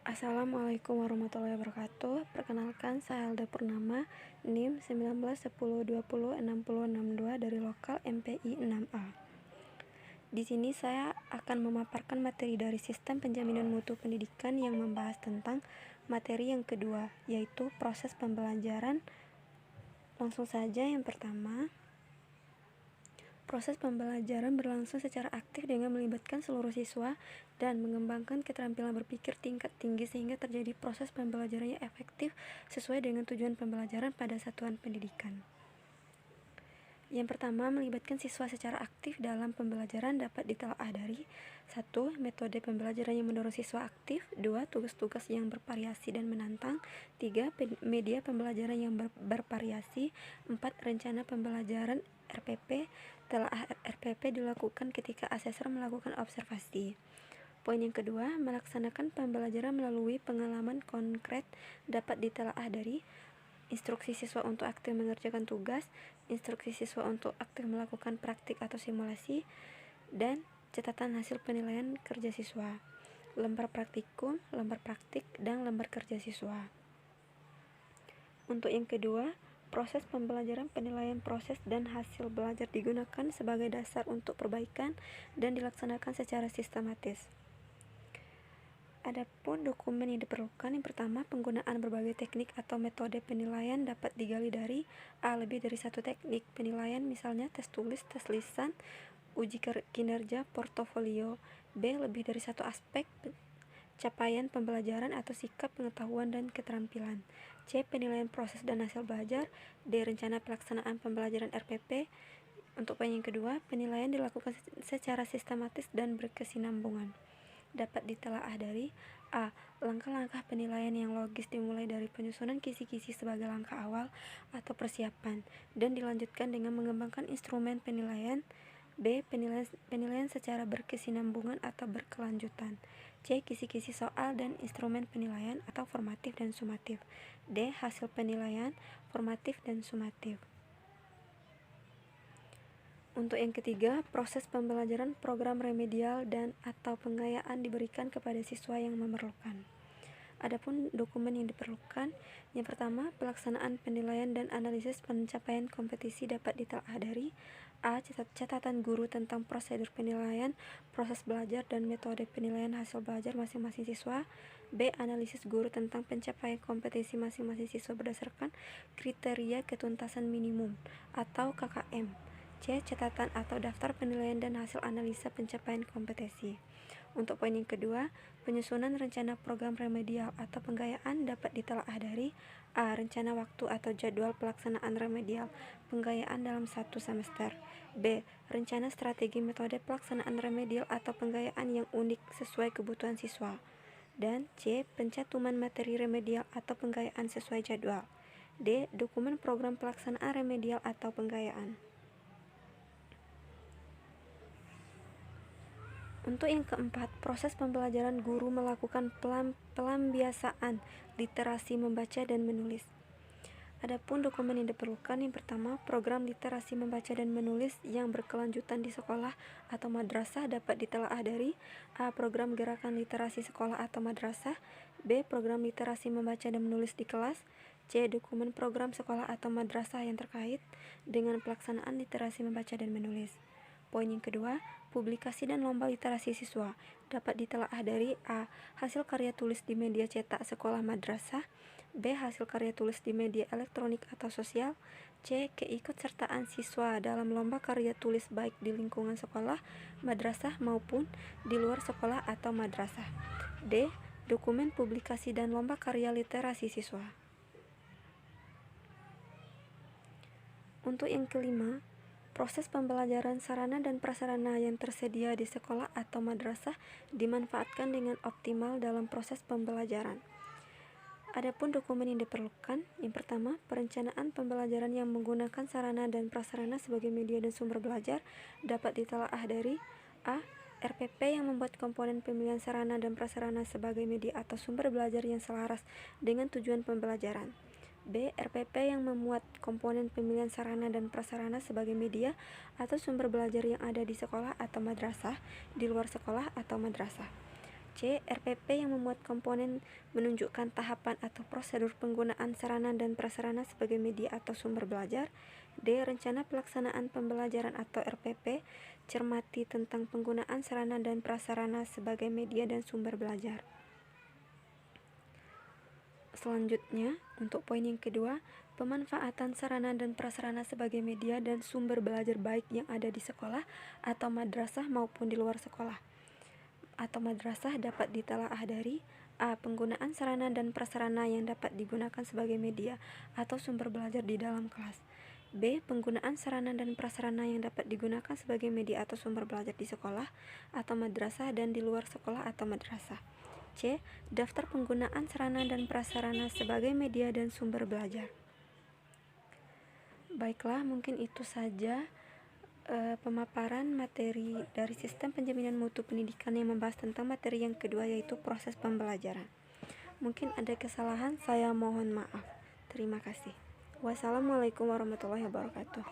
Assalamualaikum warahmatullahi wabarakatuh. Perkenalkan, saya Alda Purnama, NIM 1910206062 dari lokal MPI 6A. Di sini saya akan memaparkan materi dari Sistem Penjaminan Mutu Pendidikan yang membahas tentang materi yang kedua, yaitu proses pembelajaran. Langsung saja, yang pertama, proses pembelajaran berlangsung secara aktif dengan melibatkan seluruh siswa dan mengembangkan keterampilan berpikir tingkat tinggi sehingga terjadi proses pembelajaran yang efektif sesuai dengan tujuan pembelajaran pada satuan pendidikan. Yang pertama, melibatkan siswa secara aktif dalam pembelajaran dapat ditelaah dari 1. Metode pembelajaran yang mendorong siswa aktif. 2. Tugas-tugas yang bervariasi dan menantang. 3. Media pembelajaran yang bervariasi. 4. Rencana pembelajaran RPP. Telaah RPP dilakukan ketika asesor melakukan observasi. Poin yang kedua, melaksanakan pembelajaran melalui pengalaman konkret dapat ditelaah dari instruksi siswa untuk aktif mengerjakan tugas, instruksi siswa untuk aktif melakukan praktik atau simulasi, dan catatan hasil penilaian kerja siswa, lembar praktikum, lembar praktik, dan lembar kerja siswa. Untuk yang kedua, proses pembelajaran penilaian proses dan hasil belajar digunakan sebagai dasar untuk perbaikan dan dilaksanakan secara sistematis. Adapun dokumen yang diperlukan, yang pertama, penggunaan berbagai teknik atau metode penilaian dapat digali dari A. Lebih dari satu teknik penilaian, misalnya tes tulis, tes lisan, uji kinerja, portofolio. B. Lebih dari satu aspek capaian pembelajaran atau sikap pengetahuan dan keterampilan. C. Penilaian proses dan hasil belajar. D. Rencana pelaksanaan pembelajaran RPP. Untuk poin yang kedua, penilaian dilakukan secara sistematis dan berkesinambungan. Dapat ditelaah dari A. Langkah-langkah penilaian yang logis dimulai dari penyusunan kisi-kisi sebagai langkah awal atau persiapan dan dilanjutkan dengan mengembangkan instrumen penilaian. B. Penilaian secara berkesinambungan atau berkelanjutan. C. Kisi-kisi soal dan instrumen penilaian atau formatif dan sumatif. D. Hasil penilaian formatif dan sumatif. Untuk yang ketiga, proses pembelajaran program remedial dan atau penggayaan diberikan kepada siswa yang memerlukan. Adapun dokumen yang diperlukan, yang pertama, pelaksanaan penilaian dan analisis pencapaian kompetisi dapat ditelaah dari A. Catatan guru tentang prosedur penilaian, proses belajar, dan metode penilaian hasil belajar masing-masing siswa. B. Analisis guru tentang pencapaian kompetisi masing-masing siswa berdasarkan kriteria ketuntasan minimum atau KKM. C. Catatan atau daftar penilaian dan hasil analisa pencapaian kompetensi. Untuk poin yang kedua, penyusunan rencana program remedial atau penggayaan dapat ditelaah dari A. Rencana waktu atau jadwal pelaksanaan remedial penggayaan dalam satu semester. B. Rencana strategi metode pelaksanaan remedial atau penggayaan yang unik sesuai kebutuhan siswa. Dan C. Pencantuman materi remedial atau penggayaan sesuai jadwal. D. Dokumen program pelaksanaan remedial atau penggayaan. Untuk yang keempat, proses pembelajaran guru melakukan pelambiasaan literasi membaca dan menulis. Adapun dokumen yang diperlukan, yang pertama, program literasi membaca dan menulis yang berkelanjutan di sekolah atau madrasah dapat ditelaah dari A. Program gerakan literasi sekolah atau madrasah. B. Program literasi membaca dan menulis di kelas. C. Dokumen program sekolah atau madrasah yang terkait dengan pelaksanaan literasi membaca dan menulis. Poin yang kedua, publikasi dan lomba literasi siswa dapat ditelaah dari A. Hasil karya tulis di media cetak sekolah madrasah. B. Hasil karya tulis di media elektronik atau sosial. C. Keikutsertaan siswa dalam lomba karya tulis baik di lingkungan sekolah, madrasah maupun di luar sekolah atau madrasah. D. Dokumen publikasi dan lomba karya literasi siswa. Untuk yang kelima, proses pembelajaran sarana dan prasarana yang tersedia di sekolah atau madrasah dimanfaatkan dengan optimal dalam proses pembelajaran. Adapun dokumen yang diperlukan, yang pertama, perencanaan pembelajaran yang menggunakan sarana dan prasarana sebagai media dan sumber belajar dapat ditelaah dari A. RPP yang membuat komponen pemilihan sarana dan prasarana sebagai media atau sumber belajar yang selaras dengan tujuan pembelajaran. B. RPP yang memuat komponen pemilihan sarana dan prasarana sebagai media atau sumber belajar yang ada di sekolah atau madrasah, di luar sekolah atau madrasah. C. RPP yang memuat komponen menunjukkan tahapan atau prosedur penggunaan sarana dan prasarana sebagai media atau sumber belajar. D. Rencana pelaksanaan pembelajaran atau RPP cermati tentang penggunaan sarana dan prasarana sebagai media dan sumber belajar. Selanjutnya, untuk poin yang kedua, pemanfaatan sarana dan prasarana sebagai media dan sumber belajar baik yang ada di sekolah atau madrasah maupun di luar sekolah atau madrasah dapat ditelaah dari A. Penggunaan sarana dan prasarana yang dapat digunakan sebagai media atau sumber belajar di dalam kelas. B. Penggunaan sarana dan prasarana yang dapat digunakan sebagai media atau sumber belajar di sekolah atau madrasah dan di luar sekolah atau madrasah. C. Daftar penggunaan sarana dan prasarana sebagai media dan sumber belajar. Baiklah, mungkin itu saja pemaparan materi dari sistem penjaminan mutu pendidikan yang membahas tentang materi yang kedua, yaitu proses pembelajaran. Mungkin ada kesalahan, saya mohon maaf. Terima kasih. Wassalamualaikum warahmatullahi wabarakatuh.